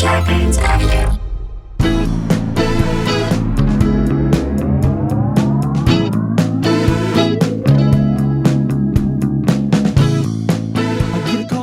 Scarpins Avenue.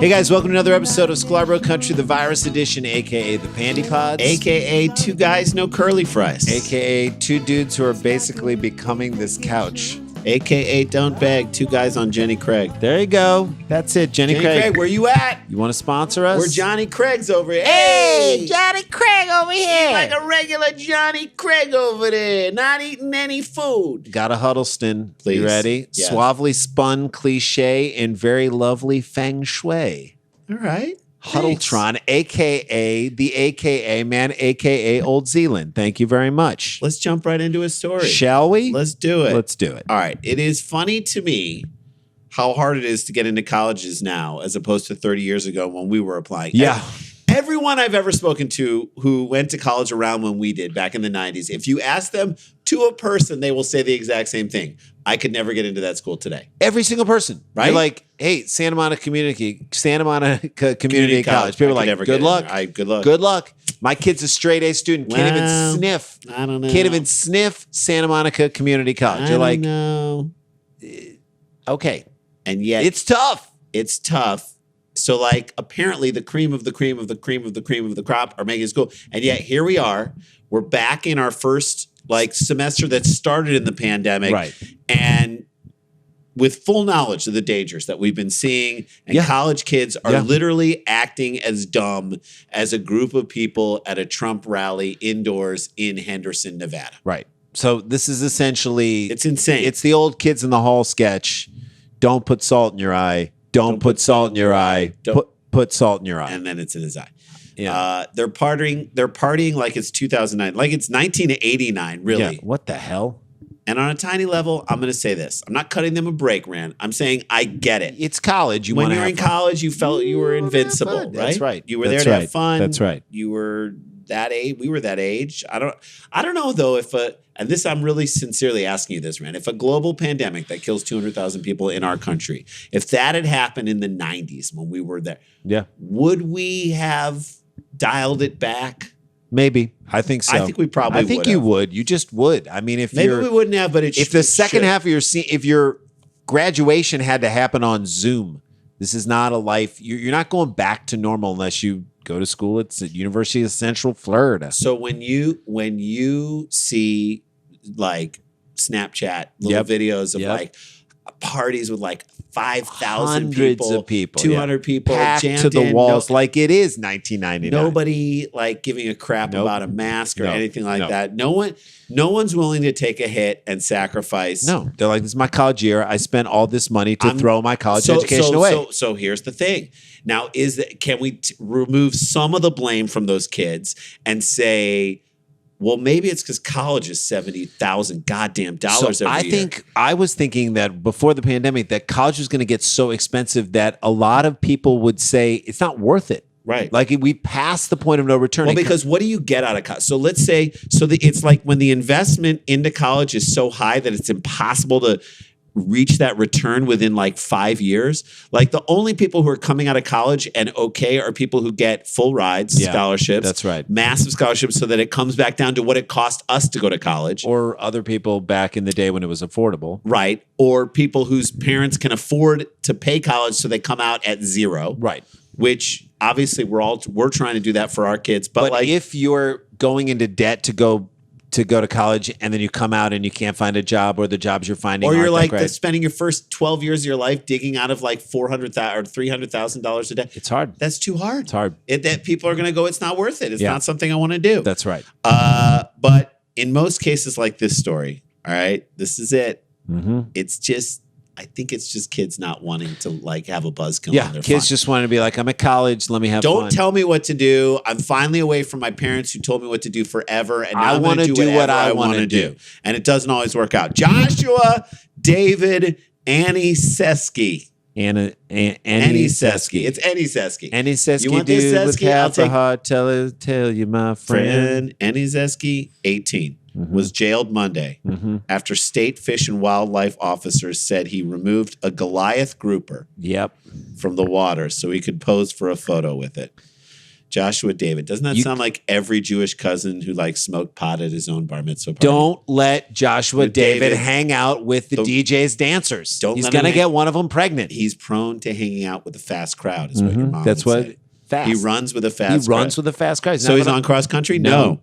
Hey guys, welcome to another episode of Sklar Country, the virus edition, aka the Pandy Pods, aka two guys, no curly fries, aka two dudes who are basically becoming this couch, aka don't beg, two guys on Jenny Craig. There you go. That's it, Jenny Craig. Where you at? You want to sponsor us? We're Johnny Craig's over here. Hey, Johnny Craig over here. Like a regular Johnny Craig over there, not eating any food. Got a Huddleston. Please. You ready? Yes. Suavely spun cliche and very lovely feng shui. All right. Huddletron, aka the AKA man, aka Old Zealand. Thank you very much. Let's jump right into his story. Shall we? Let's do it. Let's do it. All right. It is funny to me how hard it is to get into colleges now as opposed to 30 years ago when we were applying. Yeah. Everyone I've ever spoken to who went to college around when we did back in the 90s, if you ask them to a person, they will say the exact same thing. I could never get into that school today. Every single person, Right? You're like, hey, Santa Monica Community College. People are like, good luck. Good luck. Good luck. My kid's a straight A student. Can't even Well, sniff. I don't know. Can't even sniff Santa Monica Community College. You're like, no. okay. And yet It's tough. it's tough. So like apparently the cream of the cream of the cream of the cream of the crop are making school. And yet here we are. We're back in our first like semester that started in the pandemic. Right. And with full knowledge of the dangers that we've been seeing, and Yeah. college kids are Yeah. literally acting as dumb as a group of people at a Trump rally indoors in Henderson, Nevada. Right. So this is essentially, It's insane. it's the old kids in the hall sketch. Don't put salt in your eye. Don't put salt in your eye. Don't- Put salt in your eye. and then it's in his eye. Yeah. They're partying like it's 2009, like it's 1989, really. Yeah. What the hell? And on a tiny level, I'm going to say this. I'm not cutting them a break, Rand. I'm saying I get it. It's college. You When want to you're have in fun. college, you felt you were You wanna have invincible, fun. right? That's right. You were That's there to right. have fun. That's right. You were that age. We were that age. I don't know though if and this I'm really sincerely asking you this, Rand. If a global pandemic that kills 200,000 people in our country, if that had happened in the 90s when we were there, Yeah. would we have dialed it back? Maybe. I think so. I think we probably I think would you have. would. You just would. I mean, if Maybe you're we wouldn't have, but if the second half of your if your graduation had to happen on Zoom, this is not a life. You're not going back to normal unless you go to school. It's at University of Central Florida. So when you see like Snapchat little videos of Yep. like parties with like 5,000 Hundreds people, of people, 200 people packed jammed to the in, walls like it is 1999. nobody like giving a crap Nope. about a mask or No. anything like No. that. No one's willing to take a hit and sacrifice. No, they're like, this is my college year. I spent all this money to throw my college education away. So here's the thing. Now, can we remove some of the blame from those kids and say, well, maybe it's because college is $70,000 goddamn dollars So every year. I was thinking that before the pandemic, that college was going to get so expensive that a lot of people would say it's not worth it. Right. Like we passed the point of no return. Well, because what do you get out of college? So let's say, it's like when the investment into college is so high that it's impossible to reach that return within like 5 years. Like the only people who are coming out of college and okay are people who get full rides, Yeah, scholarships. that's right. Massive scholarships so that it comes back down to what it cost us to go to college. or other people back in the day when it was affordable. Right. Or people whose parents can afford to pay college so they come out at zero. Right. Which obviously we're trying to do that for our kids. But like if you're going into debt to go to college and then you come out and you can't find a job or the jobs you're finding or you're aren't like that great, spending your first 12 years of your life digging out of like $400,000 or $300,000 a day. it's hard. That's too hard. It's hard. That people are going to go, it's not worth it. It's Yeah. not something I want to do. That's right. But in most cases like this story, all right, this is it. Mm-hmm. I think it's just kids not wanting to like have a buzzkill Yeah, on their kids fun. just want to be like, I'm at college. Let me have Don't fun. tell me what to do. I'm finally away from my parents who told me what to do forever. And now I I'm wanna going to do what I want wanna to do. And it doesn't always work out. Joshua David Annie Seski. Annie Seski. It's Annie Seski. Annie Seski, You want this dude, with Seski? I'll half a take- heart. Tell you, my friend. Annie Zeski, 18, Mhm. was jailed Monday Mm-hmm. after state fish and wildlife officers said he removed a Goliath grouper Yep. from the water so he could pose for a photo with it. Joshua David. Doesn't that You- sound like every Jewish cousin who like smoked pot at his own bar mitzvah party? Don't let Joshua With David David. hang out with the DJ's dancers. Don't He's let him going to hang- get one of them pregnant. He's prone to hanging out with a fast crowd, is what your mom That's would what say. fast. He runs with a He fast runs crowd. with a fast crowd. So he's on cross country? No.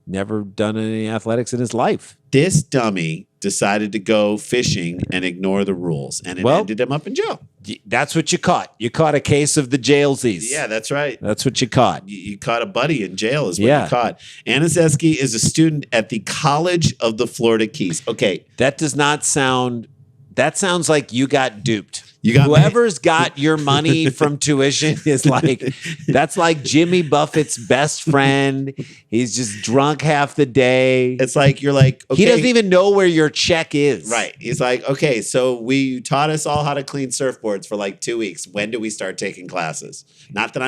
Never done any athletics in his life. This dummy decided to go fishing and ignore the rules, and it Well- ended him up in jail. That's what you caught. You caught a case of the jailsies. Yeah, that's right. That's what you caught. You caught a buddy in jail is what Yeah. you caught. Aniszewski is a student at the College of the Florida Keys. Okay, That does not sound. That sounds like you got duped. You got Whoever's got your money from tuition is like, that's like Jimmy Buffett's best friend. He's just drunk half the day. it's like you're like, okay. He doesn't even know where your check is. Right. He's like, okay, so you taught us all how to clean surfboards for like 2 weeks. When do we start taking classes? Not that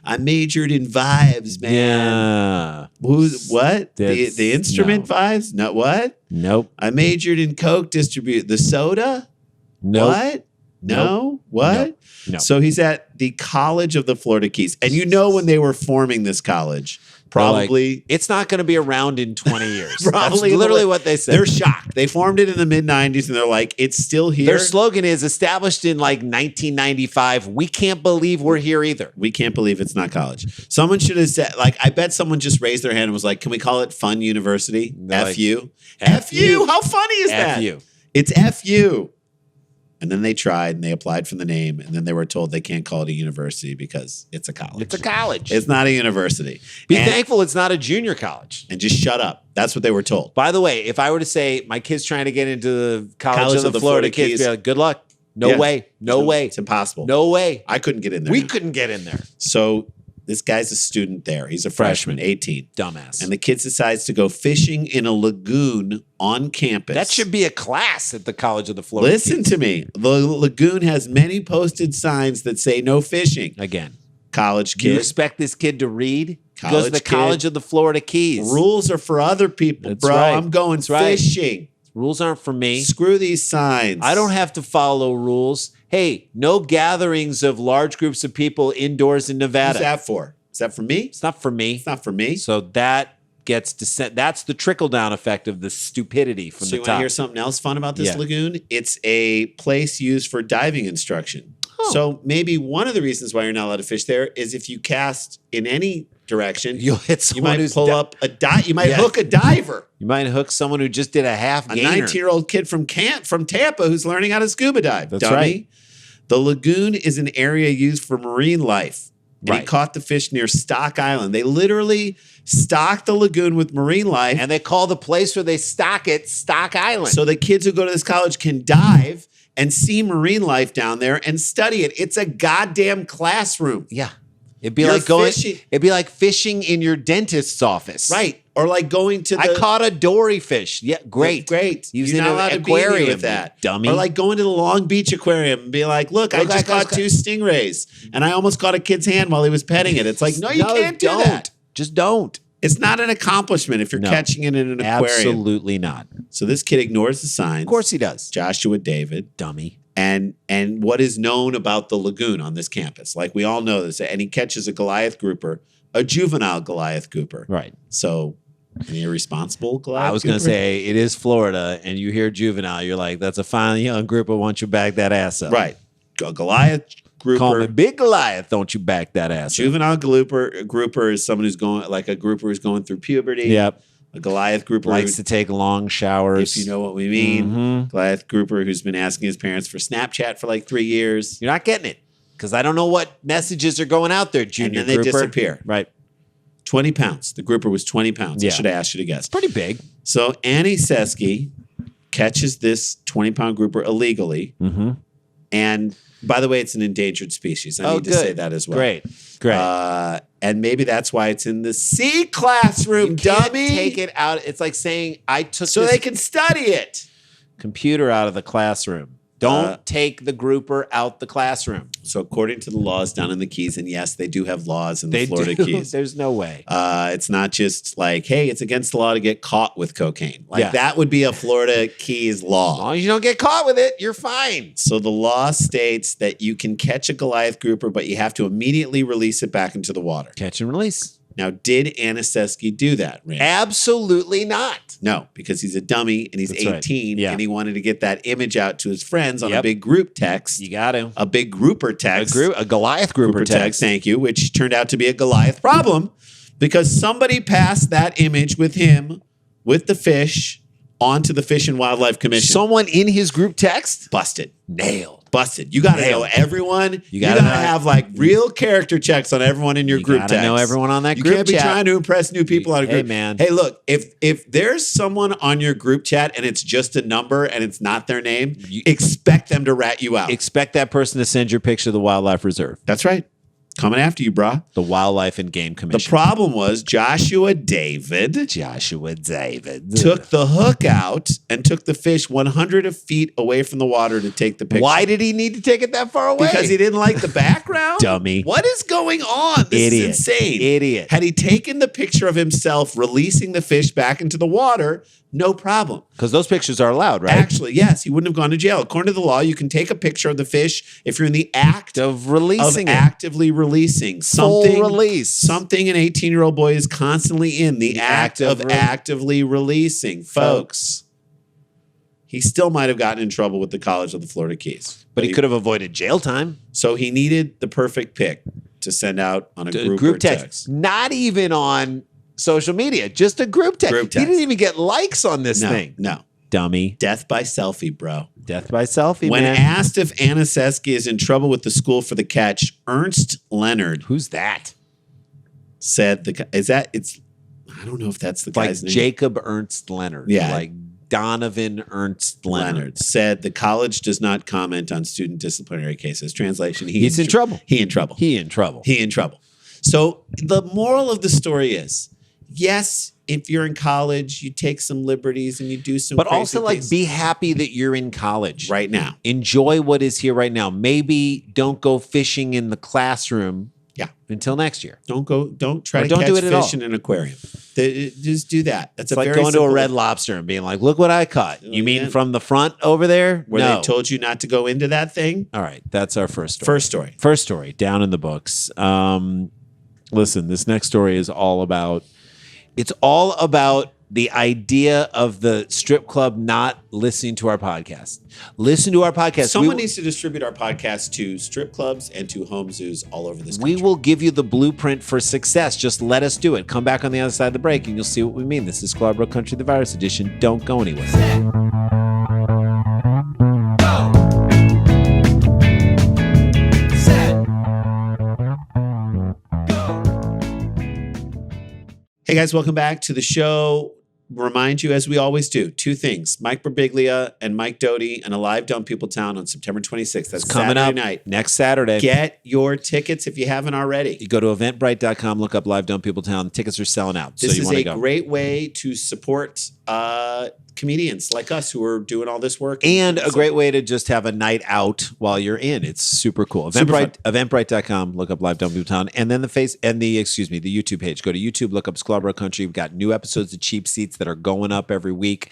I majored in vibes, man. Yeah. What? That's- The instrument no. vibes? No, what? Nope. I majored in Coke distribute. The soda? Nope. What? No? What? No. So he's at the College of the Florida Keys. And you know when they were forming this college, probably It's not going to be around in 20 years. Probably That's literally what they said. they're shocked. They formed it in the mid 90s and they're like, it's still here. Their slogan is established in like 1995. We can't believe we're here either. We can't believe it's not college. Someone should have said, like, I bet someone just raised their hand and was like, can we call it Fun University? They're like, FU. FU. How funny is that? FU. It's FU. And then they tried and they applied for the name. And then they were told they can't call it a university because it's a college. It's a college. It's not a university. Be and, thankful it's not a junior college. and just shut up. That's what they were told. By the way, if I were to say my kid's trying to get into the College of the Florida Kids, Keys. be like, good luck. No Yeah. way. No way. It's impossible. No way. I couldn't get in there. We couldn't get in there. So this guy's a student there. He's a freshman, 18. Dumbass. And the kid decides to go fishing in a lagoon on campus. That should be a class at the College of the Florida Listen Kids. to me. The lagoon has many posted signs that say no fishing. Again, College do you kid. expect this kid to read? He goes College to the kid. College of the Florida Keys. Rules are for other people, That's bro. right. I'm going That's right. fishing. Rules aren't for me. Screw these signs. I don't have to follow rules. Hey, no gatherings of large groups of people indoors in Nevada. Who's that for? Is that for me? It's not for me. It's not for me. So that gets descent. That's the trickle down effect of the stupidity from So the you want to top. hear something else fun about this Yeah. lagoon? It's a place used for diving instruction. Oh. So maybe one of the reasons why you're not allowed to fish there is if you cast in any direction, You'll hit you someone might who's pull up a dive. You might Yeah. hook a diver. You might hook someone who just did a half A gainer. 19-year-old kid from Tampa who's learning how to scuba dive. That's dummy. right. The lagoon is an area used for marine life. And he Right. caught the fish near Stock Island. They literally stocked the lagoon with marine life. And they call the place where they stock it Stock Island. So the kids who go to this college can dive and see marine life down there and study it. It's a goddamn classroom. yeah. It'd be You're like going fishing. it'd be like fishing in your dentist's office. Right. Or like going to the I caught a dory fish. Yeah, great. Great. He was You're in not an allowed to be in here aquarium, with that. you dummy. Or like going to the Long Beach Aquarium and be like, look, I Look, just I caught 2 stingrays and I almost caught a kid's hand while he was petting it. It's like, no, you can't do don't. that. Just don't. It's not an accomplishment if you're No. catching it in an aquarium. Absolutely not. So this kid ignores the signs. Of course he does. Joshua David. Dummy. And what is known about the lagoon on this campus. Like we all know this. And he catches a Goliath grouper, a juvenile Goliath grouper. Right. So an irresponsible Goliath I was going to grouper? say it is Florida, and you hear juvenile, you're like, that's a fine young grouper. Why don't you back that ass up? Right. A Goliath grouper. Call me Big Goliath. Don't you back that ass up? Juvenile grouper is someone who's going, like a grouper who's going through puberty. Yep. A Goliath grouper, Likes to take long showers. if you know what we mean. Mhm. Goliath grouper who's been asking his parents for Snapchat for like 3 years. You're not getting it because I don't know what messages are going out there, Junior And then they grouper. disappear. Right. 20 pounds. The grouper was 20 pounds. Yeah. I should have asked you to guess. Pretty big. So Annie Seski catches this 20-pound grouper illegally. Mm-hmm. And by the way, it's an endangered species. I Oh, need to good. say that as well. Great. And maybe that's why it's in the C classroom, You can't dummy. take it out. It's like saying I took so this they can study it. computer out of the classroom. Don't take the grouper out the classroom. So according to the laws down in the Keys, and yes, they do have laws in the They Florida do. Keys. There's no way. It's not just like, hey, it's against the law to get caught with cocaine. Like Yeah. that would be a Florida Keys As law. long as you don't get caught with it, you're fine. So the law states that you can catch a Goliath grouper, but you have to immediately release it back into the water. Catch and release. Now, did Aniseski do that, Randy? Absolutely not. No, because he's a dummy and he's That's right. 18 Yeah. and he wanted to get that image out to his friends on a Yep. big group text. You got to. A big grouper text. A Goliath grouper text. Thank you, which turned out to be a Goliath problem because somebody passed that image with him, with the fish, onto the Fish and Wildlife Commission. Someone in his group text? Busted. Nailed. Busted. You got to know Nailed. everyone. You got gotta to know- have like real character checks on everyone in your You group gotta text. know everyone on that You group can't be chat. trying to impress new people on a Hey, group. man. Hey, look, if there's someone on your group chat and it's just a number and it's not their name, expect them to rat you out. Expect that person to send your picture to the Wildlife Reserve, That's right. Coming after you, brah. the Wildlife and Game The Commission. problem was Joshua David Joshua David took the hook out and took the fish 100 feet away from the water to take the picture. Why did he need to take it that far away? Because he didn't like the background? Dummy. What is going on? This Idiot. is insane. Idiot. Had he taken the picture of himself releasing the fish back into the water, no problem. Because those pictures are allowed, right? Actually, yes, he wouldn't have gone to jail. According to the law, you can take a picture of the fish if you're in the act Of releasing of it. actively releasing Full something. release. Something an 18-year-old boy is constantly in the act of of actively releasing, folks. He still might have gotten in trouble with the College of the Florida Keys, But he could have avoided jail time. So he needed the perfect pic to send out on a group, Group text. text. Not even on social media, just a group text. Group He text. didn't even get likes on this No, thing. no. Dummy. Death by selfie, bro. Death by selfie, When man. asked if Aniseski is in trouble with the school for the catch, Ernst Leonard Who's that? said, I don't know if that's the Like guy's name. Jacob Ernst Leonard. Yeah. Like Donovan Ernst Leonard. Leonard said the college does not comment on student disciplinary cases. Translation, He's in trouble. He in trouble. He in trouble. He in trouble. So the moral of the story is, yes, if you're in college, you take some liberties and you do some But crazy also, like, things be happy that you're in college. right now. Enjoy what is here right now. Maybe don't go fishing in the classroom Yeah. until next year. Don't try Or to don't catch do it at fish all. in an aquarium. Just do that. That's It's a like very going to a simple- Red Lobster and being like, look what I caught. You mean yeah. from the front over there? where No. they told you not to go into that thing. All right. That's our first story. First story. First story, down in the books. Listen, this next story is all about the idea of the strip club not listening to our podcast. Listen to our podcast. Someone needs to distribute our podcast to strip clubs and to home zoos all over this country. We will give you the blueprint for success. Just let us do it. Come back on the other side of the break and you'll see what we mean. This is Sklar Country, the Virus Edition. Don't go anywhere. Hey guys, welcome back to the show. Remind you, as we always do, two things. Mike Birbiglia and Mike Doty and a live Dumb People Town on September 26th. That's Coming Saturday up night. next Saturday. Get your tickets if you haven't already. You go to eventbrite.com, look up Live Dumb People Town. Tickets are selling out. This so you is want a to go. great way to support comedians like us who are doing all this work. And a So- great way to just have a night out while you're in. It's super cool. Super Eventbrite.com, look up Live Dumb People Town. And then the YouTube page. Go to YouTube, look up Scarborough Country. We've got new episodes of Cheap Seats that are going up every week.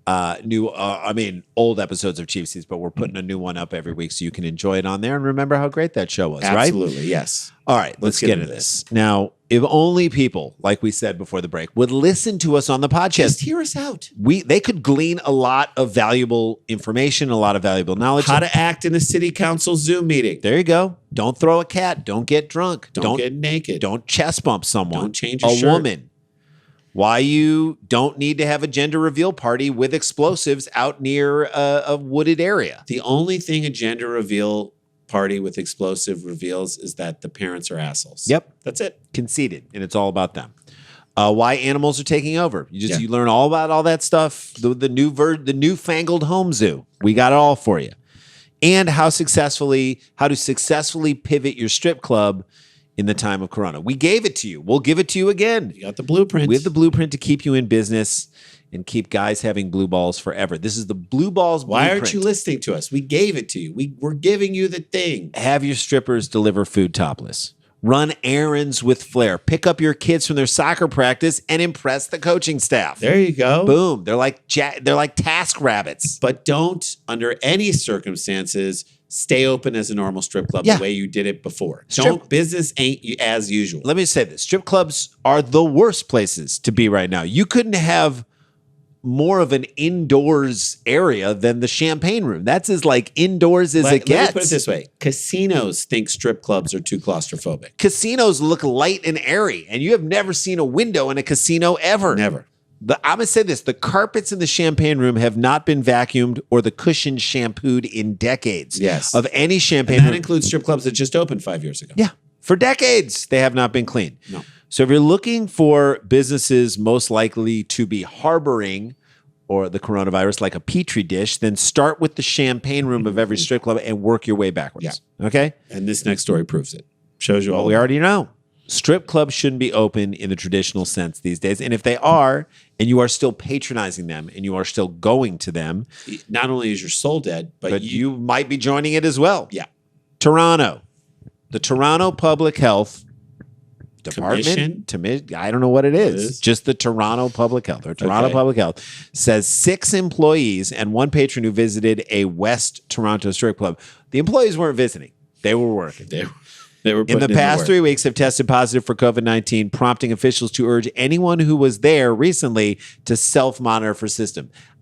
Old episodes of Cheap Seats, but we're putting a new one up every week so you can enjoy it on there and remember how great that show was, right? Absolutely, yes. All right, let's get into this. Now, if only people, like we said before the break, would listen to us on the podcast, Just hear us out. they could glean a lot of valuable information, a lot of valuable knowledge. How to act in a city council Zoom meeting. There you go. Don't throw a cat. Don't get drunk. Don't get naked. Don't chest bump someone. Don't change your a shirt. woman. Why you don't need to have a gender reveal party with explosives out near a wooded area. The only thing a gender reveal party with explosive reveals is that the parents are assholes. Yep. That's it. Conceited, and it's all about them. Why animals are taking over. You learn all about all that stuff. The newfangled home zoo. We got it all for you. And how to successfully pivot your strip club in the time of Corona. We gave it to you. We'll give it to you again. You got the blueprint. We have the blueprint to keep you in business and keep guys having blue balls forever. This is the blue balls Why blueprint. aren't you listening to us? We gave it to you. We're giving you the thing. Have your strippers deliver food topless. Run errands with flair. Pick up your kids from their soccer practice and impress the coaching staff. There you go. Boom. They're like task rabbits. But don't, under any circumstances, stay open as a normal strip club Yeah. the way you did it before. Strip- Business ain't as usual. Let me say this. Strip clubs are the worst places to be right now. You couldn't have more of an indoors area than the champagne room. That's as like indoors as it gets. Let me put it this way. Casinos think strip clubs are too claustrophobic. Casinos look light and airy, and you have never seen a window in a casino ever. Never. I'm going to say this. The carpets in the champagne room have not been vacuumed or the cushions shampooed in decades. Yes. Of any champagne And that room. includes strip clubs that just opened 5 years ago. Yeah. For decades, they have not been clean. No. So if you're looking for businesses most likely to be harboring or the coronavirus like a petri dish, then start with the champagne room of every strip club and work your way backwards. Yeah. Okay? And this next story proves it. Shows you all. Well, we already know. Strip clubs shouldn't be open in the traditional sense these days. And if they are, and you are still patronizing them and you are still going to them, Not only is your soul dead, but you might be joining it as well. Yeah. Toronto. The Toronto Public Health Department. I don't know what it is. Just the Toronto Public Health or Toronto Okay. Public Health says 6 employees and 1 patron who visited a West Toronto strip club. The employees weren't visiting. They were working. They were In the past 3 weeks have tested positive for COVID-19, prompting officials to urge anyone who was there recently to self-monitor for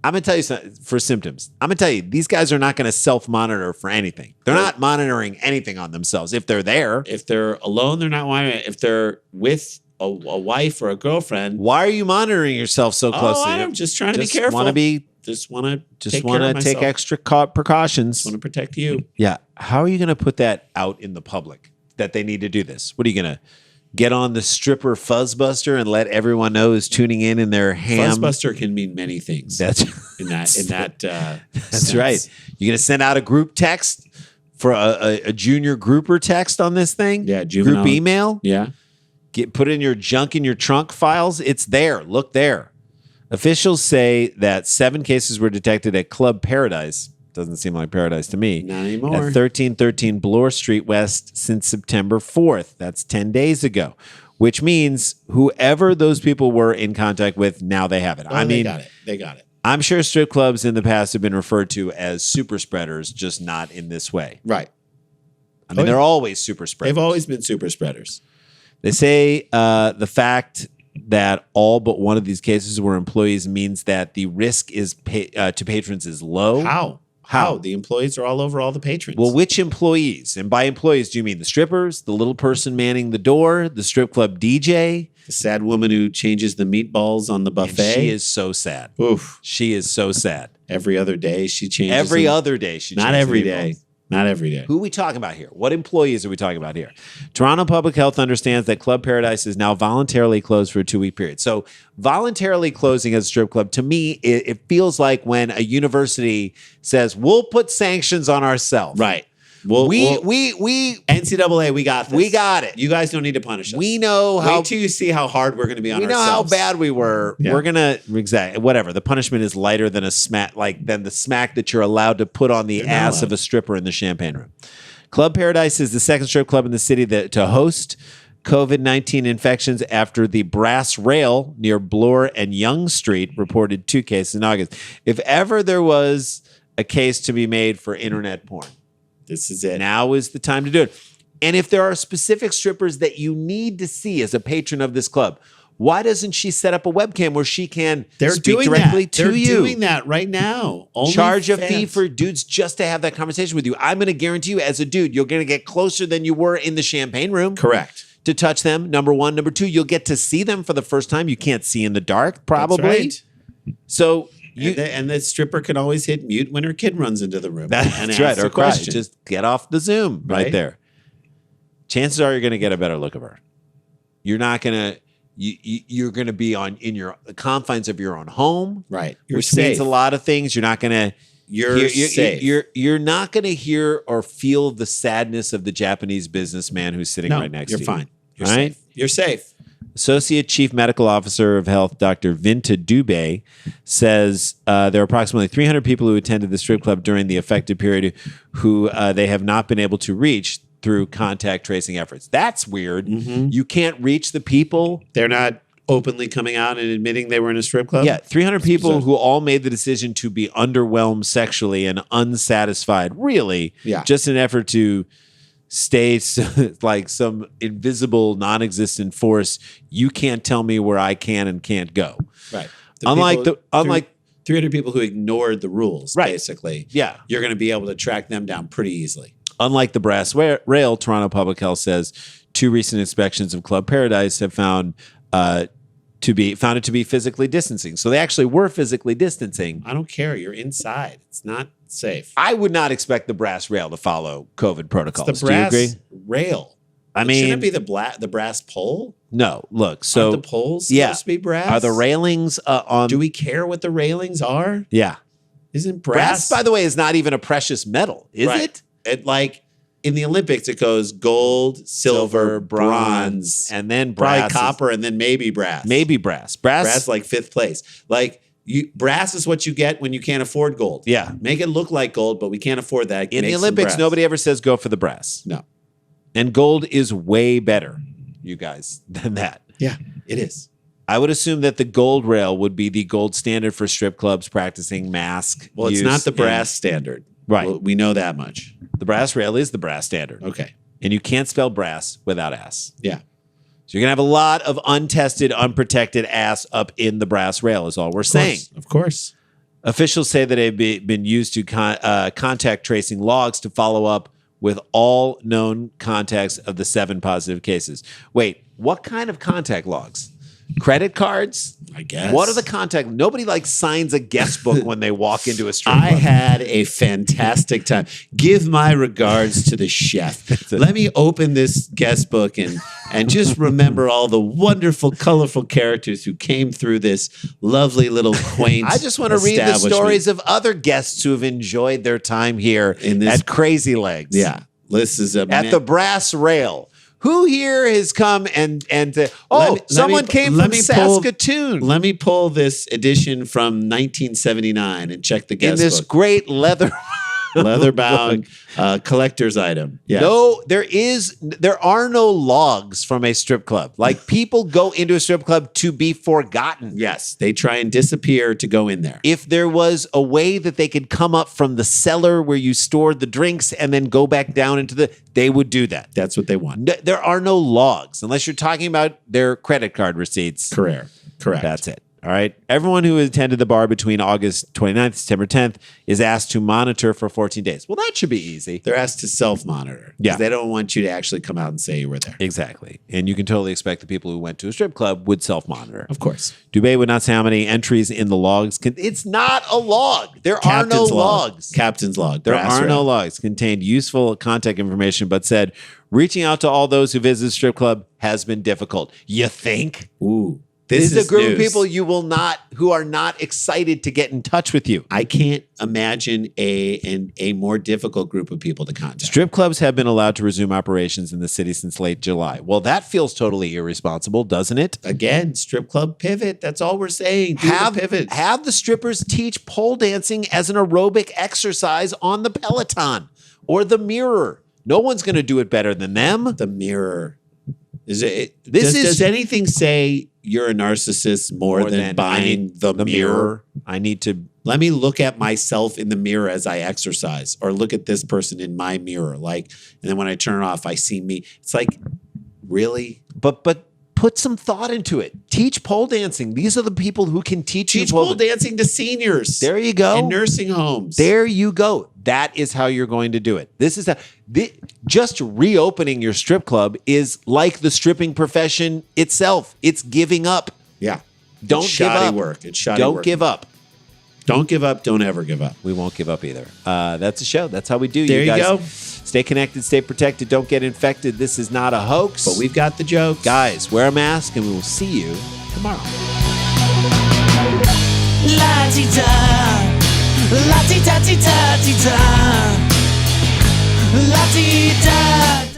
I'm going to tell you something for symptoms. I'm going to tell you, these guys are not going to self-monitor for anything. They're not monitoring anything on themselves if they're there. If they're alone, they're not monitoring. If they're with a wife or a girlfriend, Why are you monitoring yourself so closely? I'm just trying to be Just careful. want to be Just want to Just want to take extra precautions. Want to protect you. Yeah. How are you going to put that out in the public that they need to do this? What are you going to get on the stripper Fuzzbuster and let everyone know who's tuning in their ham? Fuzzbuster can mean many things. That's That's right. You're going to send out a group text for a junior grouper text on this thing? Yeah, juvenile. Group email? Yeah. Put in your junk in your trunk files. It's there. Look there. Officials say that 7 cases were detected at Club Paradise. Doesn't seem like paradise to me. Not anymore. At 1313 Bloor Street West since September 4th. That's 10 days ago, which means whoever those people were in contact with, now they have it. They got it. They got it. I'm sure strip clubs in the past have been referred to as super spreaders, just not in this way. Right. I mean, they're always super spreaders. They've always been super spreaders. They say the fact that all but one of these cases were employees means that the risk is to patrons is low. How? The employees are all over all the patrons. Well, which employees? And by employees, do you mean the strippers, the little person manning the door, the strip club DJ? The sad woman who changes the meatballs on the buffet. And she is so sad. Oof. She is so sad. Every other day she changes. Every other day she changes. Not every the day. meatballs. Not every day. Who are we talking about here? What employees are we talking about here? Toronto Public Health understands that Club Paradise is now voluntarily closed for a 2-week period. So voluntarily closing as a strip club, to me, it feels like when a university says, we'll put sanctions on ourselves. Right. We NCAA, we got this. We got it. You guys don't need to punish us. We know how. Wait till you see how hard we're going to be on we know ourselves. how bad we were. Yeah. We're gonna whatever. The punishment is lighter than than the smack that you're allowed to put on the You're not ass allowed. of a stripper in the champagne room. Club Paradise is the second strip club in the city to host COVID-19 infections after the Brass Rail near Bloor and Yonge Street reported 2 cases in August. If ever there was a case to be made for internet porn, This is it. now is the time to do it. And if there are specific strippers that you need to see as a patron of this club, why doesn't she set up a webcam where she can speak directly to They're you? doing that right now. Only Charge a fee fans. for dudes just to have that conversation with you. I'm going to guarantee you, as a dude, you're going to get closer than you were in the champagne room. Correct. To touch them, number one. Number two, you'll get to see them for the first time. You can't see in the dark, probably. That's right. So And the stripper can always hit mute when her kid runs into the room. and that's ask right. the Or cry. question. Just get off the Zoom right Right? there. Chances are you're going to get a better look of her. You're not going to. You're going to be in the confines of your own home, Right. You're which safe. means a lot of things. You're not going to. You're safe. You're not going to hear or feel the sadness of the Japanese businessman who's sitting right next to you. You're fine. You're right? safe. You're safe. Associate Chief Medical Officer of Health, Dr. Vinta Dubé, says there are approximately 300 people who attended the strip club during the affected period who they have not been able to reach through contact tracing efforts. That's weird. You can't reach the people. They're not openly coming out and admitting they were in a strip club? Yeah, 300 people who all made the decision to be underwhelmed sexually and unsatisfied, really, just in an effort to stay like some invisible, non-existent force. You can't tell me where I can and can't go. Right. Unlike 300 people who ignored the rules, basically. Yeah. You're going to be able to track them down pretty easily. Unlike the brass rail, Toronto Public Health says 2 recent inspections of Club Paradise have found it to be physically distancing. So they actually were physically distancing. I don't care. You're inside. It's not safe. I would not expect the brass rail to follow COVID protocols. It's the brass Do you agree? rail. Shouldn't it be the brass pole? No. Look, so aren't the poles supposed to be brass? Are the railings on? Do we care what the railings are? Yeah. Isn't brass? By the way, is not even a precious metal, is it? It like in the Olympics, it goes gold, silver, bronze, and then brass, probably copper, and then maybe brass. Maybe brass. Brass like 5th place. Like brass is what you get when you can't afford gold. Yeah, make it look like gold, but we can't afford that. In the Olympics, nobody ever says go for the brass. No, and gold is way better, you guys, than that. Yeah, it is. I would assume that the gold rail would be the gold standard for strip clubs practicing mask. Well, it's not the brass standard. Right. Well, we know that much. The brass rail is the brass standard. Okay. And you can't spell brass without ass. Yeah. So you're going to have a lot of untested, unprotected ass up in the brass rail is all we're saying. Of course. Officials say that they've been used to contact tracing logs to follow up with all known contacts of the 7 positive cases. Wait, what kind of contact logs? Credit cards? I guess. What are the contact? Nobody signs a guest book when they walk into a strip club. I had a fantastic time. Give my regards to the chef. Let me open this guest book and just remember all the wonderful, colorful characters who came through this lovely little quaint I just want to read the stories of other guests who have enjoyed their time here at Crazy Legs. Yeah. This is at the brass rail. Who here has come and someone came from Saskatoon. Let me pull this edition from 1979 and check the guest book. In this great leather-bound collector's item. Yes. No, there are no logs from a strip club. Like people go into a strip club to be forgotten. Yes, they try and disappear to go in there. If there was a way that they could come up from the cellar where you stored the drinks and then go back down they would do that. That's what they want. There are no logs unless you're talking about their credit card receipts. Correct. That's it. All right. Everyone who attended the bar between August 29th and September 10th is asked to monitor for 14 days. Well, that should be easy. They're asked to self-monitor. Yeah. They don't want you to actually come out and say you were there. Exactly. And you can totally expect the people who went to a strip club would self-monitor. Of course. Dubé would not say how many entries in the logs. It's not a log. There are no logs. Captain's log. There are no logs. Contained useful contact information, but said reaching out to all those who visit the strip club has been difficult. You think? Ooh. This is a group of people who are not excited to get in touch with you. I can't imagine a more difficult group of people to contact. Strip clubs have been allowed to resume operations in the city since late July. Well, that feels totally irresponsible, doesn't it? Again, strip club pivot. That's all we're saying. Pivot. Have the strippers teach pole dancing as an aerobic exercise on the Peloton or the mirror. No one's going to do it better than them. The mirror. Does anything say you're a narcissist more than buying the mirror? Let me look at myself in the mirror as I exercise, or look at this person in my mirror. And then when I turn it off, I see me. It's like, really? But put some thought into it. Teach pole dancing. These are the people who can teach you pole dancing to seniors. There you go. In nursing homes. There you go. That is how you're going to do it. Just reopening your strip club is like the stripping profession itself. It's giving up. Yeah. Don't give up. It's shoddy work. Don't give up. Don't give up. Don't ever give up. We won't give up either. That's a show. That's how we do. There you go. Stay connected. Stay protected. Don't get infected. This is not a hoax. But we've got the jokes. Guys, wear a mask and we will see you tomorrow. La-di-da, La-ti-ta-ti-ta-ti-ta. La-ti-ta.